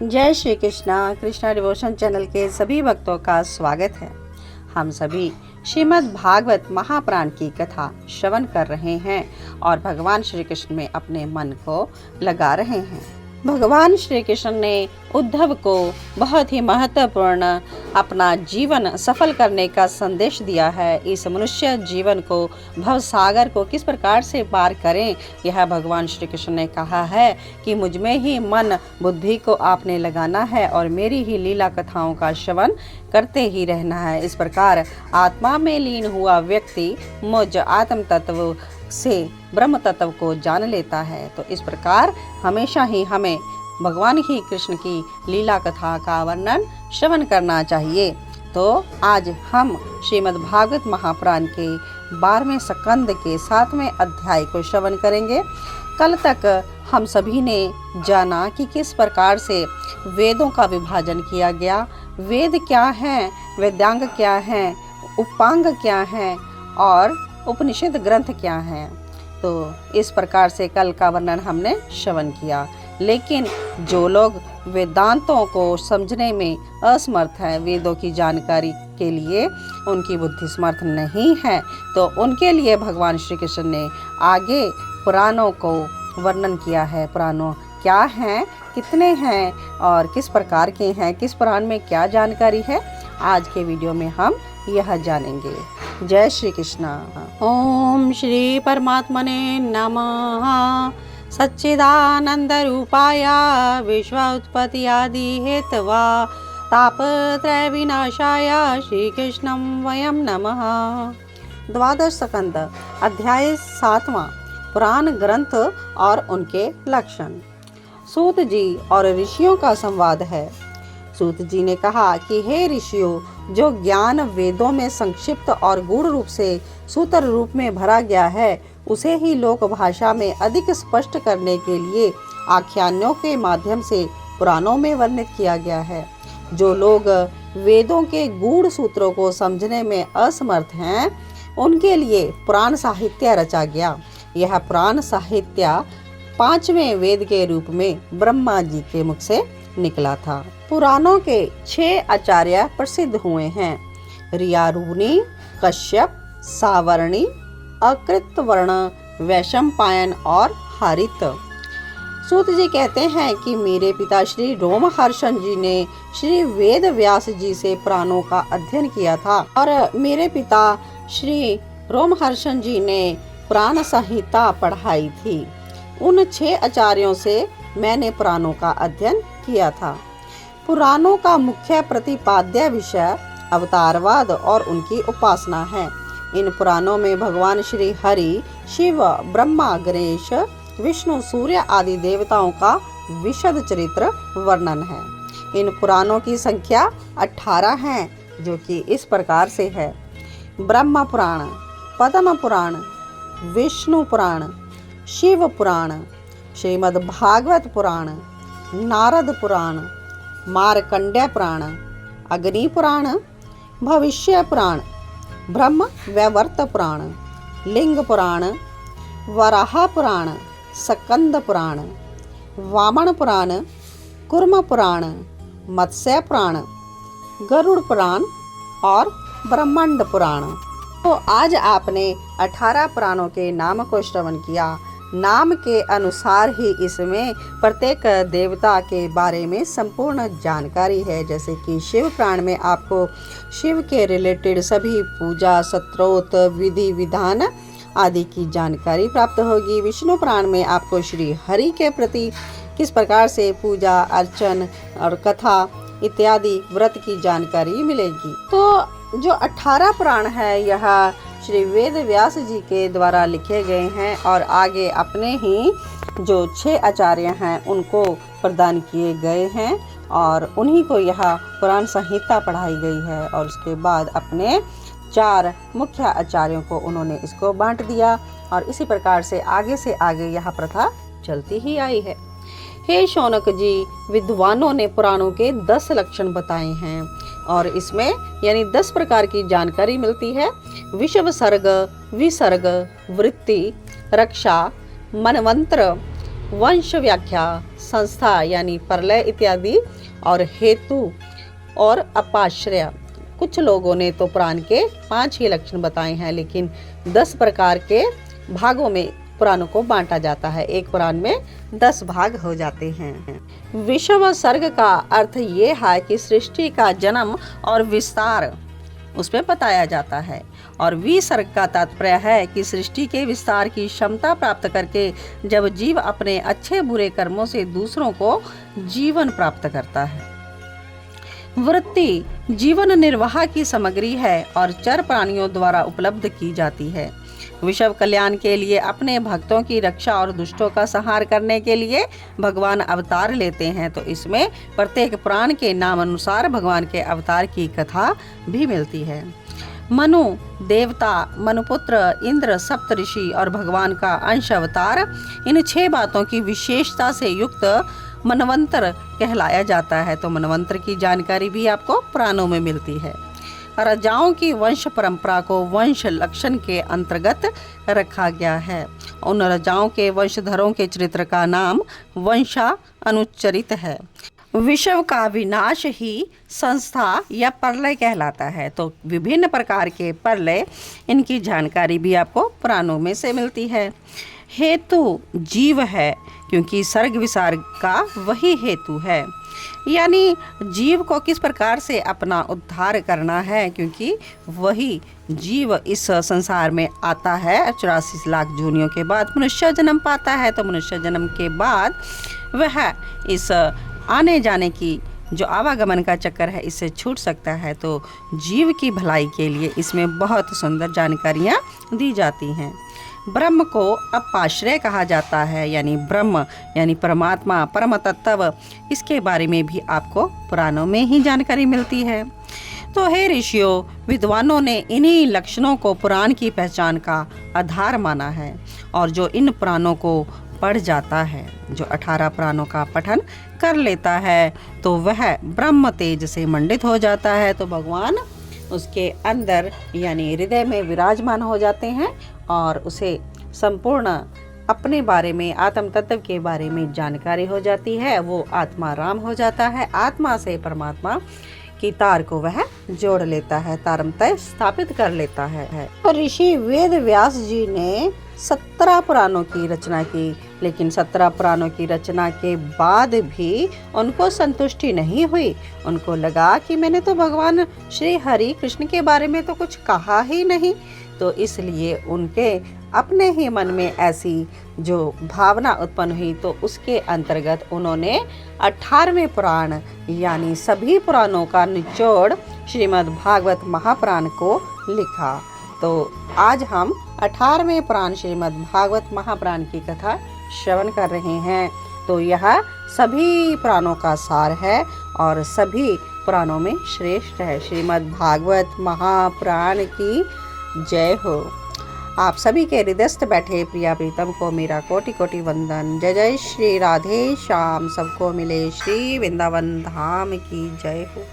जय Shri Krishna. Krishna devotion channel के सभी भक्तों का स्वागत है। हम सभी श्रीमद् भागवत महापुराण की कथा श्रवण कर रहे हैं और भगवान श्री कृष्ण में अपने मन को लगा रहे हैं। भगवान श्री कृष्ण ने उद्धव को बहुत ही महत्वपूर्ण अपना जीवन सफल करने का संदेश दिया है। इस मनुष्य जीवन को भवसागर को किस प्रकार से पार करें, यह भगवान श्री कृष्ण ने कहा है कि मुझ में ही मन बुद्धि को आपने लगाना है और मेरी ही लीला कथाओं का श्रवण करते ही रहना है। इस प्रकार आत्मा में लीन हुआ व्यक्ति मुझ आत्म तत्व से ब्रह्म तत्व को जान लेता है। तो इस प्रकार हमेशा ही हमें भगवान ही कृष्ण की लीला कथा का वर्णन श्रवण करना चाहिए। तो आज हम श्रीमद् भागवत महापुराण के 12वें स्कंद के 7वें अध्याय को श्रवण करेंगे। कल तक हम सभी ने जाना कि किस प्रकार से वेदों का विभाजन किया गया, वेद क्या हैं, वेदांग क्या हैं, उपांग क्या हैं और उपनिषद ग्रंथ क्या हैं। तो इस प्रकार से कल का वर्णन हमने श्रवण किया। लेकिन जो लोग वेदांतों को समझने में असमर्थ है, वेदों की जानकारी के लिए उनकी बुद्धि समर्थ नहीं है, तो उनके लिए भगवान श्री कृष्ण ने आगे पुराणों को वर्णन किया है। पुराणों क्या हैं, कितने हैं और किस प्रकार के हैं, किस पुराण में क्या जानकारी है, आज के वीडियो में हम यह जानेंगे। जय श्री कृष्णा। ओम श्री परमात्मने नमः। सच्चिदानंद रूपाय विश्वोत्पत्ति आदि हेतवा तापत्रय विनाशाय श्री कृष्णं वयं नमः। द्वादश स्कंद अध्याय 7वां पुराण ग्रंथ और उनके लक्षण। सूत जी और ऋषियों का संवाद है। सूत जी ने कहा कि हे ऋषियों, जो ज्ञान वेदों में संक्षिप्त और गूढ़ रूप से सूत्र रूप में भरा गया है, उसे ही लोक भाषा में अधिक स्पष्ट करने के लिए आख्यानों के माध्यम से पुराणों में वर्णित किया गया है। जो लोग वेदों के गूढ़ सूत्रों को समझने में असमर्थ हैं, उनके लिए पुराण साहित्य रचा गया। यह पुराण साहित्य 5वें वेद के रूप में ब्रह्मा जी के मुख से निकला था। पुराणों के 6 आचार्य प्रसिद्ध हुए हैं: ऋयारूणी, कश्यप, सावर्णी, अकृतवर्ण, वैशंपायन और हारित। सूत जी कहते हैं कि मेरे पिता श्री रोमहर्षण जी ने श्री वेद व्यास जी से पुराणों का अध्ययन किया था और मेरे पिता श्री रोमहर्षण जी ने पुराण संहिता पढ़ाई थी। उन 6 आचार्यों से मैंने पुराणों का अध्ययन किया था। पुराणों का मुख्य प्रतिपाद्य विषय अवतारवाद और उनकी उपासना है। इन पुराणों में भगवान श्री हरि, शिव, ब्रह्मा, गणेश, विष्णु, सूर्य आदि देवताओं का विशद चरित्र वर्णन है। इन पुराणों की संख्या 18 है, जो कि इस प्रकार से है: ब्रह्म पुराण, पद्म पुराण, विष्णु पुराण, शिव पुराण, श्रीमद् भागवत पुराण, नारद पुराण, मार्कंडेय पुराण, अग्नि पुराण, भविष्य पुराण, ब्रह्म वैवर्त पुराण, लिंग पुराण, वराह पुराण, स्कंद पुराण, वामन पुराण, कूर्म पुराण, मत्स्य पुराण, गरुड़ पुराण और ब्रह्मांड पुराण। तो आज आपने 18 पुराणों के नाम को श्रवण किया। नाम के अनुसार ही इसमें प्रत्येक देवता के बारे में संपूर्ण जानकारी है। जैसे कि शिव पुराण में आपको शिव के रिलेटेड सभी पूजा, स्तोत्र, विधि विधान आदि की जानकारी प्राप्त होगी। विष्णु पुराण में आपको श्री हरि के प्रति किस प्रकार से पूजा, अर्चन और कथा इत्यादि व्रत की जानकारी मिलेगी। तो जो 18 पुराण है, यह श्री वेद व्यास जी के द्वारा लिखे गए हैं और आगे अपने ही जो 6 आचार्य हैं उनको प्रदान किए गए हैं और उन्हीं को यह पुराण संहिता पढ़ाई गई है। और उसके बाद अपने 4 मुख्य आचार्यों को उन्होंने इसको बांट दिया और इसी प्रकार से आगे यह प्रथा चलती ही आई है। हे शौनक जी, विद्वानों ने पुराणों के 10 लक्षण बताए हैं और इसमें यानी 10 प्रकार की जानकारी मिलती है। विषव सर्ग, विसर्ग, वृत्ति, रक्षा, मनवंत्र, वंश व्याख्या, संस्था यानी प्रलय इत्यादि, और हेतु और अपाश्रय। कुछ लोगों ने तो पुराण के 5 ही लक्षण बताए हैं, लेकिन 10 प्रकार के भागों में पुराणों को बांटा जाता है। एक पुराण में 10 भाग हो जाते हैं। विषम सर्ग का अर्थ ये है कि सृष्टि का जन्म और विस्तार उसमें बताया जाता है, और विसर्ग का तात्पर्य है कि सृष्टि के विस्तार की क्षमता प्राप्त करके जब जीव अपने अच्छे बुरे कर्मों से दूसरों को जीवन प्राप्त करता है। वृत्ति जीवन निर्वाह की सामग्री है और चर प्राणियों द्वारा उपलब्ध की जाती है। विश्व कल्याण के लिए अपने भक्तों की रक्षा और दुष्टों का संहार करने के लिए भगवान अवतार लेते हैं, तो इसमें प्रत्येक पुराण के नाम अनुसार भगवान के अवतार की कथा भी मिलती है। मनु देवता, मनुपुत्र, इंद्र, सप्तऋषि और भगवान का अंश अवतार, इन 6 बातों की विशेषता से युक्त मनवंतर कहलाया जाता है। तो मनवंतर की जानकारी भी आपको पुराणों में मिलती है। राजाओं की वंश परंपरा को वंश लक्षण के अंतर्गत रखा गया है। उन राजाओं के वंशधरों के चरित्र का नाम वंशा अनुचरित है। विश्व का विनाश ही संस्था या प्रलय कहलाता है। तो विभिन्न प्रकार के प्रलय, इनकी जानकारी भी आपको पुराणों में से मिलती है। हेतु जीव है, क्योंकि सर्ग विसर्ग का वही हेतु है, यानी जीव को किस प्रकार से अपना उद्धार करना है, क्योंकि वही जीव इस संसार में आता है। 84 लाख जूनियों के बाद मनुष्य जन्म पाता है, तो मनुष्य जन्म के बाद वह इस आने जाने की जो आवागमन का चक्कर है, इससे छूट सकता है। तो जीव की भलाई के लिए इसमें बहुत सुंदर जानकारियाँ दी जाती हैं। ब्रह्म को अपाश्रय कहा जाता है, यानी ब्रह्म यानी परमात्मा, परम तत्व, इसके बारे में भी आपको पुराणों में ही जानकारी मिलती है। तो हे ऋषियों, विद्वानों ने इन्हीं लक्षणों को पुराण की पहचान का आधार माना है, और जो इन पुराणों को पढ़ जाता है, जो 18 पुराणों का पठन कर लेता है, तो वह ब्रह्म तेज से मंडित हो जाता है। तो भगवान उसके अंदर यानी हृदय में विराजमान हो जाते हैं, और उसे संपूर्ण अपने बारे में, आत्म तत्व के बारे में जानकारी हो जाती है। वो आत्मा राम हो जाता है। आत्मा से परमात्मा की तार को वह जोड़ लेता है, तारतम्य स्थापित कर लेता है। और ऋषि वेद व्यास जी ने 17 पुराणों की रचना की, लेकिन 17 पुराणों की रचना के बाद भी उनको संतुष्टि नहीं हुई। उनको लगा कि मैंने तो भगवान श्री हरि कृष्ण के बारे में तो कुछ कहा ही नहीं। तो इसलिए उनके अपने ही मन में ऐसी जो भावना उत्पन्न हुई, तो उसके अंतर्गत उन्होंने 18वें पुराण यानी सभी पुराणों का निचोड़ श्रीमद् भागवत महापुराण को लिखा। तो आज हम 18वें पुराण श्रीमद् भागवत महापुराण की कथा श्रवण कर रहे हैं। तो यह सभी पुराणों का सार है और सभी पुराणों में श्रेष्ठ है। श्रीमद् भागवत महापुराण की जय हो। आप सभी के हृदयस्थ बैठे प्रिया प्रीतम को मेरा कोटि कोटि वंदन। जय जय श्री राधे श्याम। सबको मिले श्री वृंदावन धाम की जय हो।